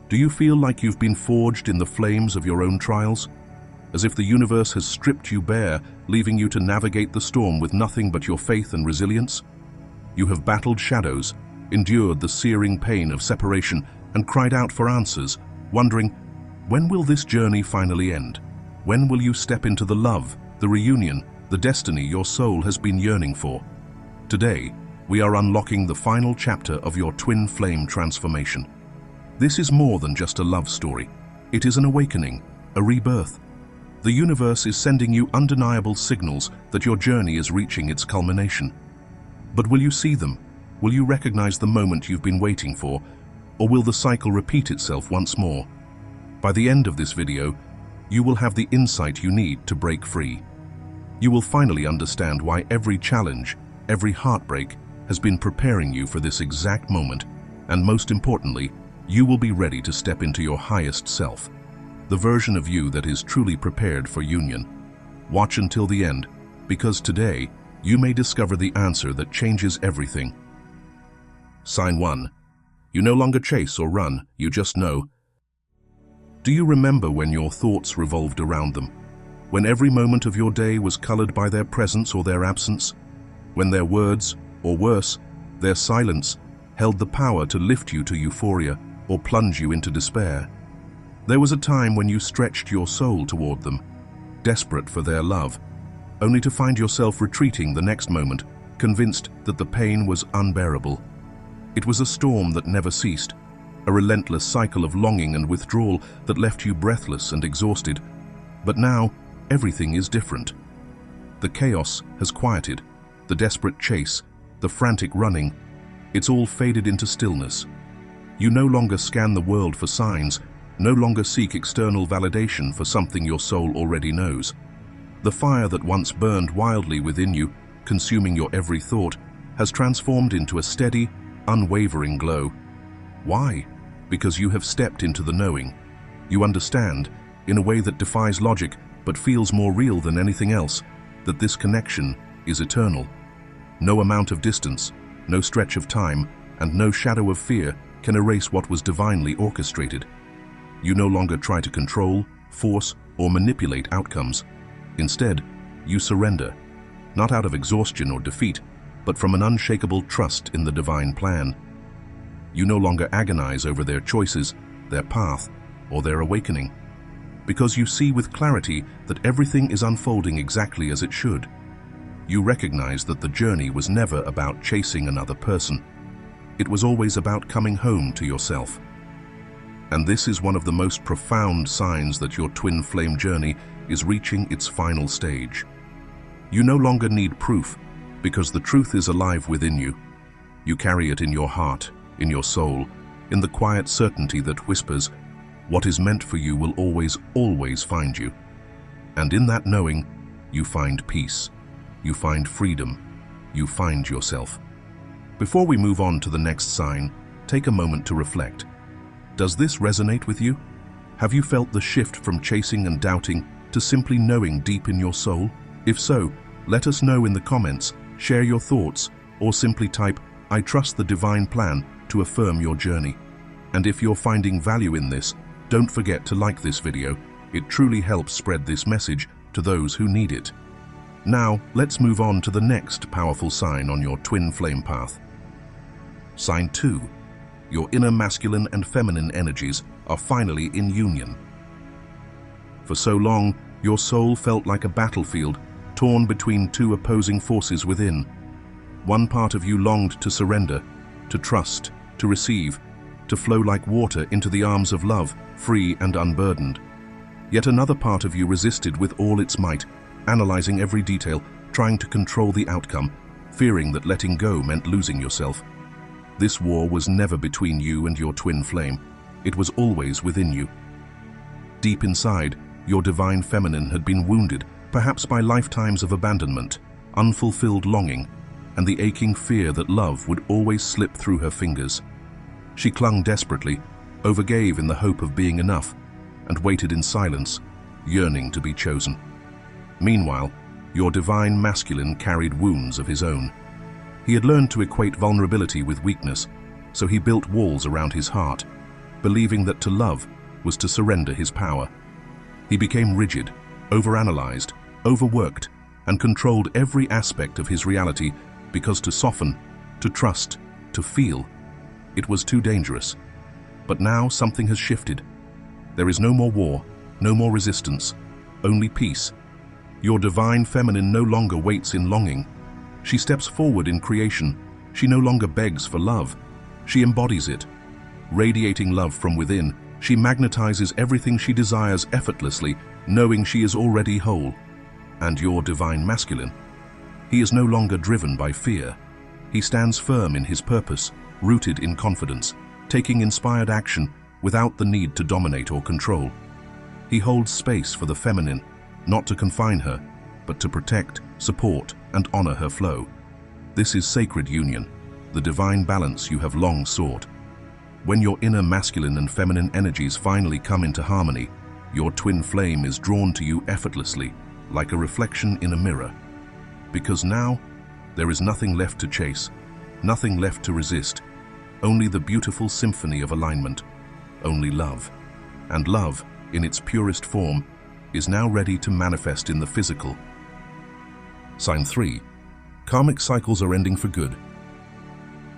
Do you feel like you've been forged in the flames of your own trials? As if the universe has stripped you bare, leaving you to navigate the storm with nothing but your faith and resilience? You have battled shadows, endured the searing pain of separation, and cried out for answers, wondering, when will this journey finally end? When will you step into the love, the reunion, the destiny your soul has been yearning for? Today, we are unlocking the final chapter of your twin flame transformation. This is more than just a love story. It is an awakening, a rebirth. The universe is sending you undeniable signals that your journey is reaching its culmination. But will you see them? Will you recognize the moment you've been waiting for? Or will the cycle repeat itself once more? By the end of this video, you will have the insight you need to break free. You will finally understand why every challenge, every heartbreak, has been preparing you for this exact moment, and most importantly, you will be ready to step into your highest self, the version of you that is truly prepared for union. Watch until the end, because today, you may discover the answer that changes everything. Sign 1. You no longer chase or run, you just know. Do you remember when your thoughts revolved around them? When every moment of your day was colored by their presence or their absence? When their words, or worse, their silence, held the power to lift you to euphoria or plunge you into despair? There was a time when you stretched your soul toward them, desperate for their love, only to find yourself retreating the next moment, convinced that the pain was unbearable. It was a storm that never ceased, a relentless cycle of longing and withdrawal that left you breathless and exhausted. But now, everything is different. The chaos has quieted, the desperate chase, the frantic running, it's all faded into stillness. You no longer scan the world for signs, no longer seek external validation for something your soul already knows. The fire that once burned wildly within you, consuming your every thought, has transformed into a steady, unwavering glow. Why? Because you have stepped into the knowing. You understand, in a way that defies logic but feels more real than anything else, that this connection is eternal. No amount of distance, no stretch of time, and no shadow of fear can erase what was divinely orchestrated. You no longer try to control, force, or manipulate outcomes. Instead, you surrender, not out of exhaustion or defeat, but from an unshakable trust in the divine plan. You no longer agonize over their choices, their path, or their awakening, because you see with clarity that everything is unfolding exactly as it should. You recognize that the journey was never about chasing another person. It was always about coming home to yourself. And this is one of the most profound signs that your twin flame journey is reaching its final stage. You no longer need proof, because the truth is alive within you. You carry it in your heart, in your soul, in the quiet certainty that whispers, what is meant for you will always, always find you. And in that knowing, you find peace, you find freedom, you find yourself. Before we move on to the next sign, take a moment to reflect. Does this resonate with you? Have you felt the shift from chasing and doubting to simply knowing deep in your soul? If so, let us know in the comments, share your thoughts, or simply type, I trust the divine plan, to affirm your journey. And if you're finding value in this, don't forget to like this video. It truly helps spread this message to those who need it. Now, let's move on to the next powerful sign on your twin flame path. Sign 2. Your inner masculine and feminine energies are finally in union. For so long, your soul felt like a battlefield, torn between two opposing forces within. One part of you longed to surrender, to trust, to receive, to flow like water into the arms of love, free and unburdened. Yet another part of you resisted with all its might, analyzing every detail, trying to control the outcome, fearing that letting go meant losing yourself. This war was never between you and your twin flame. It was always within you. Deep inside, your divine feminine had been wounded, perhaps by lifetimes of abandonment, unfulfilled longing, and the aching fear that love would always slip through her fingers. She clung desperately, overgave in the hope of being enough, and waited in silence, yearning to be chosen. Meanwhile, your divine masculine carried wounds of his own. He had learned to equate vulnerability with weakness, so he built walls around his heart, believing that to love was to surrender his power. He became rigid, overanalyzed, overworked, and controlled every aspect of his reality because to soften, to trust, to feel, it was too dangerous. But now something has shifted. There is no more war, no more resistance, only peace. Your divine feminine no longer waits in longing. She steps forward in creation. She no longer begs for love. She embodies it. Radiating love from within, she magnetizes everything she desires effortlessly, knowing she is already whole. And your divine masculine, he is no longer driven by fear. He stands firm in his purpose, rooted in confidence, taking inspired action without the need to dominate or control. He holds space for the feminine, not to confine her, but to protect, support, and honor her flow. This is sacred union, the divine balance you have long sought. When your inner masculine and feminine energies finally come into harmony, your twin flame is drawn to you effortlessly, like a reflection in a mirror. Because now, there is nothing left to chase, nothing left to resist, only the beautiful symphony of alignment, only love. And love, in its purest form, is now ready to manifest in the physical. Sign 3. Karmic cycles are ending for good.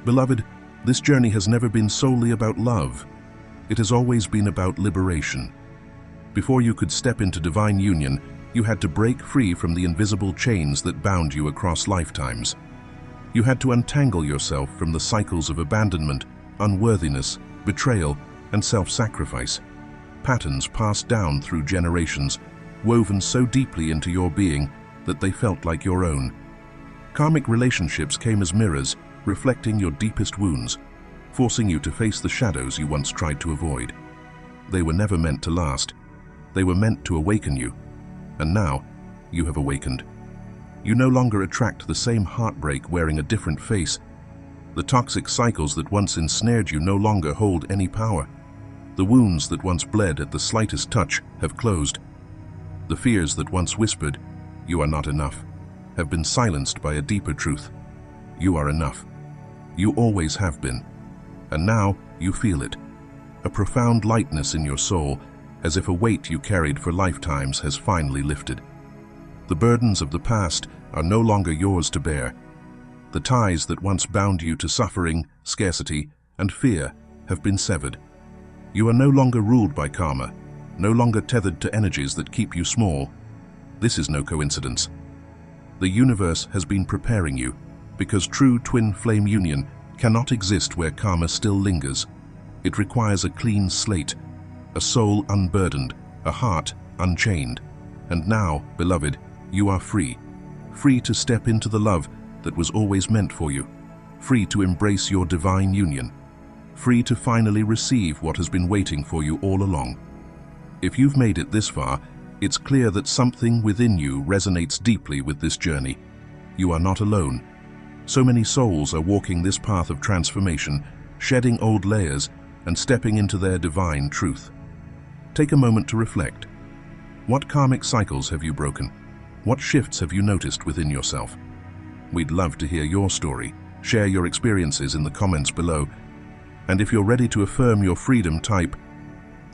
Beloved, this journey has never been solely about love. It has always been about liberation. Before you could step into divine union, you had to break free from the invisible chains that bound you across lifetimes. You had to untangle yourself from the cycles of abandonment, unworthiness, betrayal, and self-sacrifice. Patterns passed down through generations, woven so deeply into your being that they felt like your own. Karmic relationships came as mirrors, reflecting your deepest wounds, forcing you to face the shadows you once tried to avoid. They were never meant to last. They were meant to awaken you. And now, you have awakened. You no longer attract the same heartbreak wearing a different face. The toxic cycles that once ensnared you no longer hold any power. The wounds that once bled at the slightest touch have closed. The fears that once whispered, "You are not enough," have been silenced by a deeper truth. You are enough. You always have been. And now you feel it. A profound lightness in your soul, as if a weight you carried for lifetimes has finally lifted. The burdens of the past are no longer yours to bear. The ties that once bound you to suffering, scarcity, and fear have been severed. You are no longer ruled by karma, no longer tethered to energies that keep you small. This is no coincidence. The universe has been preparing you, because true twin flame union cannot exist where karma still lingers. It requires a clean slate, a soul unburdened, a heart unchained. And now, beloved, you are free. Free to step into the love that was always meant for you. Free to embrace your divine union. Free to finally receive what has been waiting for you all along. If you've made it this far, it's clear that something within you resonates deeply with this journey. You are not alone. So many souls are walking this path of transformation, shedding old layers and stepping into their divine truth. Take a moment to reflect. What karmic cycles have you broken? What shifts have you noticed within yourself? We'd love to hear your story. Share your experiences in the comments below. And if you're ready to affirm your freedom, type,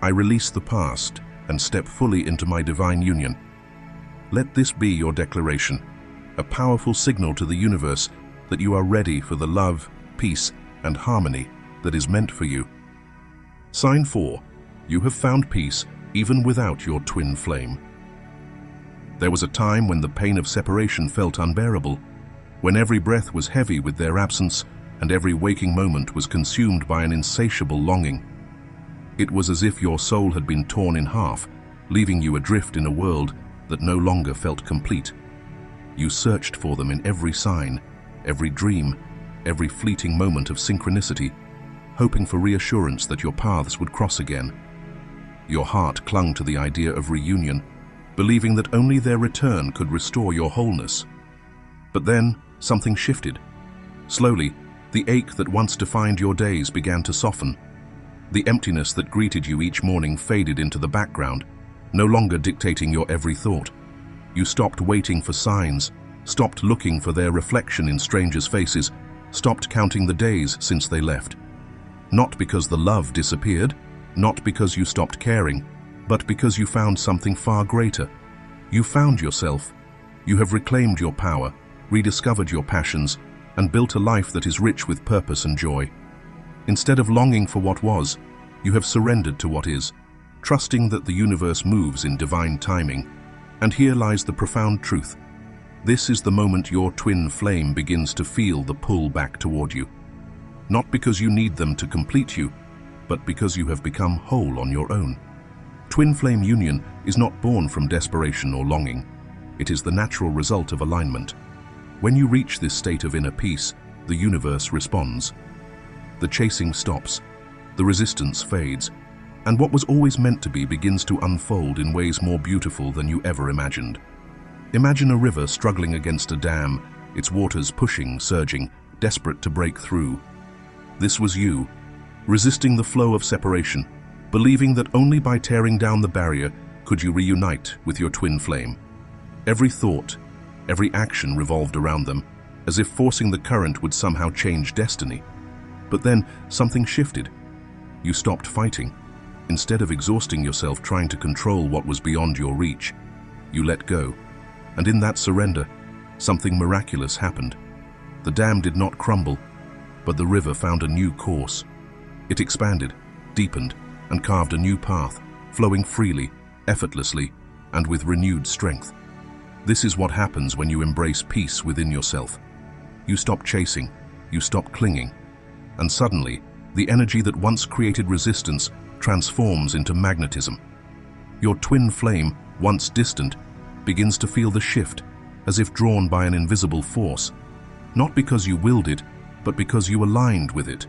"I release the past and step fully into my divine union." Let this be your declaration, a powerful signal to the universe that you are ready for the love, peace, and harmony that is meant for you. Sign 4. You have found peace even without your twin flame. There was a time when the pain of separation felt unbearable, when every breath was heavy with their absence and every waking moment was consumed by an insatiable longing. It was as if your soul had been torn in half, leaving you adrift in a world that no longer felt complete. You searched for them in every sign, every dream, every fleeting moment of synchronicity, hoping for reassurance that your paths would cross again. Your heart clung to the idea of reunion, believing that only their return could restore your wholeness. But then, something shifted. Slowly, the ache that once defined your days began to soften. The emptiness that greeted you each morning faded into the background, no longer dictating your every thought. You stopped waiting for signs, stopped looking for their reflection in strangers' faces, stopped counting the days since they left. Not because the love disappeared, Not because you stopped caring, but because you found something far greater. You found yourself. You have reclaimed your power, rediscovered your passions, and built a life that is rich with purpose and joy. Instead of longing for what was, you have surrendered to what is, trusting that the universe moves in divine timing. And here lies the profound truth. This is the moment your twin flame begins to feel the pull back toward you. Not because you need them to complete you, but because you have become whole on your own. Twin flame union is not born from desperation or longing. It is the natural result of alignment. When you reach this state of inner peace, the universe responds. The chasing stops, the resistance fades, and what was always meant to be begins to unfold in ways more beautiful than you ever imagined. Imagine a river struggling against a dam, its waters pushing, surging, desperate to break through. This was you, resisting the flow of separation, believing that only by tearing down the barrier could you reunite with your twin flame. Every thought, every action revolved around them, as if forcing the current would somehow change destiny. But then something shifted. You stopped fighting. Instead of exhausting yourself trying to control what was beyond your reach, you let go. And in that surrender, something miraculous happened. The dam did not crumble, but the river found a new course. It expanded, deepened, and carved a new path, flowing freely, effortlessly, and with renewed strength. This is what happens when you embrace peace within yourself. You stop chasing, you stop clinging, and suddenly, the energy that once created resistance transforms into magnetism. Your twin flame, once distant, begins to feel the shift, as if drawn by an invisible force, not because you willed it, but because you aligned with it.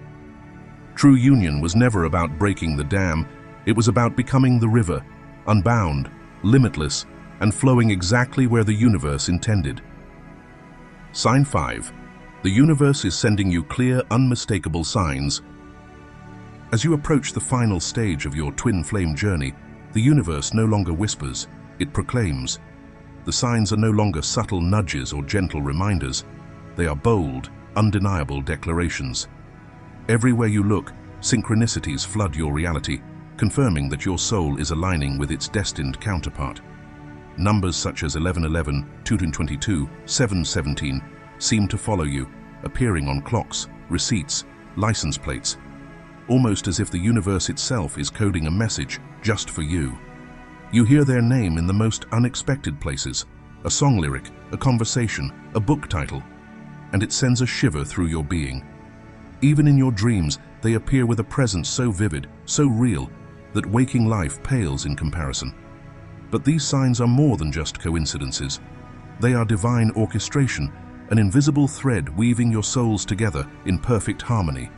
True union was never about breaking the dam, it was about becoming the river, unbound, limitless, and flowing exactly where the universe intended. Sign 5. The universe is sending you clear, unmistakable signs. As you approach the final stage of your twin flame journey, the universe no longer whispers, it proclaims. The signs are no longer subtle nudges or gentle reminders. They are bold, undeniable declarations. Everywhere you look, synchronicities flood your reality, confirming that your soul is aligning with its destined counterpart. Numbers such as 1111, 222, 717 seem to follow you, appearing on clocks, receipts, license plates, almost as if the universe itself is coding a message just for you. You hear their name in the most unexpected places, a song lyric, a conversation, a book title, and it sends a shiver through your being. Even in your dreams, they appear with a presence so vivid, so real, that waking life pales in comparison. But these signs are more than just coincidences. They are divine orchestration, an invisible thread weaving your souls together in perfect harmony.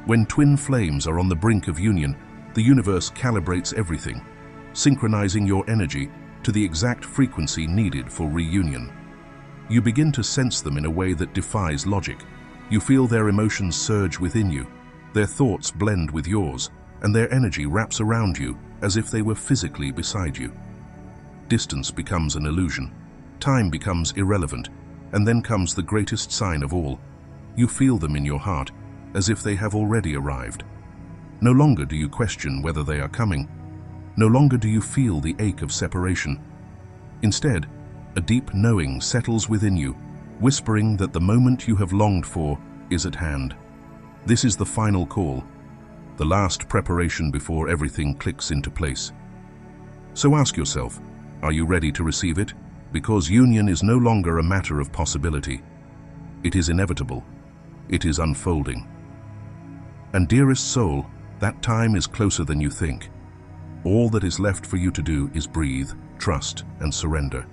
When twin flames are on the brink of union, the universe calibrates everything, synchronizing your energy to the exact frequency needed for reunion. You begin to sense them in a way that defies logic. You feel their emotions surge within you, their thoughts blend with yours, and their energy wraps around you as if they were physically beside you. Distance becomes an illusion, time becomes irrelevant, and then comes the greatest sign of all. You feel them in your heart, as if they have already arrived. No longer do you question whether they are coming. No longer do you feel the ache of separation. Instead, a deep knowing settles within you, whispering that the moment you have longed for is at hand. This is the final call, the last preparation before everything clicks into place. So ask yourself, are you ready to receive it? Because union is no longer a matter of possibility. It is inevitable. It is unfolding. And dearest soul, that time is closer than you think. All that is left for you to do is breathe, trust, and surrender.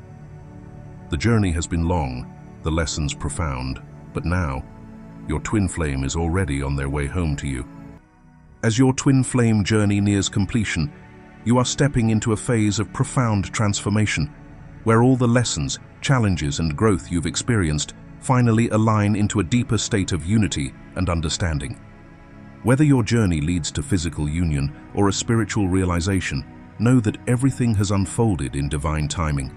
The journey has been long, the lessons profound, but now, your twin flame is already on their way home to you. As your twin flame journey nears completion, you are stepping into a phase of profound transformation, where all the lessons, challenges, and growth you've experienced finally align into a deeper state of unity and understanding. Whether your journey leads to physical union or a spiritual realization, know that everything has unfolded in divine timing.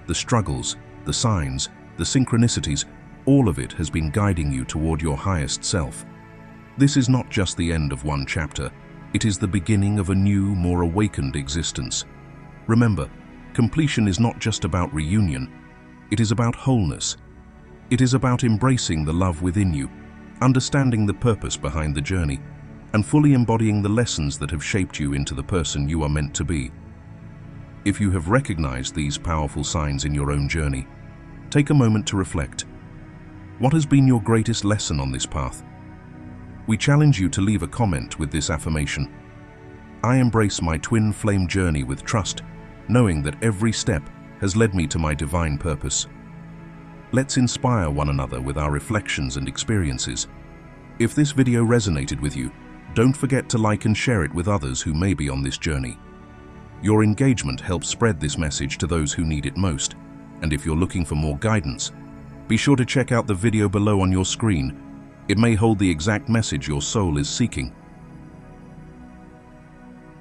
The struggles, the signs, the synchronicities, all of it has been guiding you toward your highest self. This is not just the end of one chapter, It is the beginning of a new, more awakened existence. Remember, completion is not just about reunion. It is about wholeness. It is about embracing the love within you, understanding the purpose behind the journey, and fully embodying the lessons that have shaped you into the person you are meant to be. If you have recognized these powerful signs in your own journey, take a moment to reflect. What has been your greatest lesson on this path? We challenge you to leave a comment with this affirmation: I embrace my twin flame journey with trust, knowing that every step has led me to my divine purpose. Let's inspire one another with our reflections and experiences. If this video resonated with you, don't forget to like and share it with others who may be on this journey. Your engagement helps spread this message to those who need it most, and if you're looking for more guidance, be sure to check out the video below on your screen. It may hold the exact message your soul is seeking.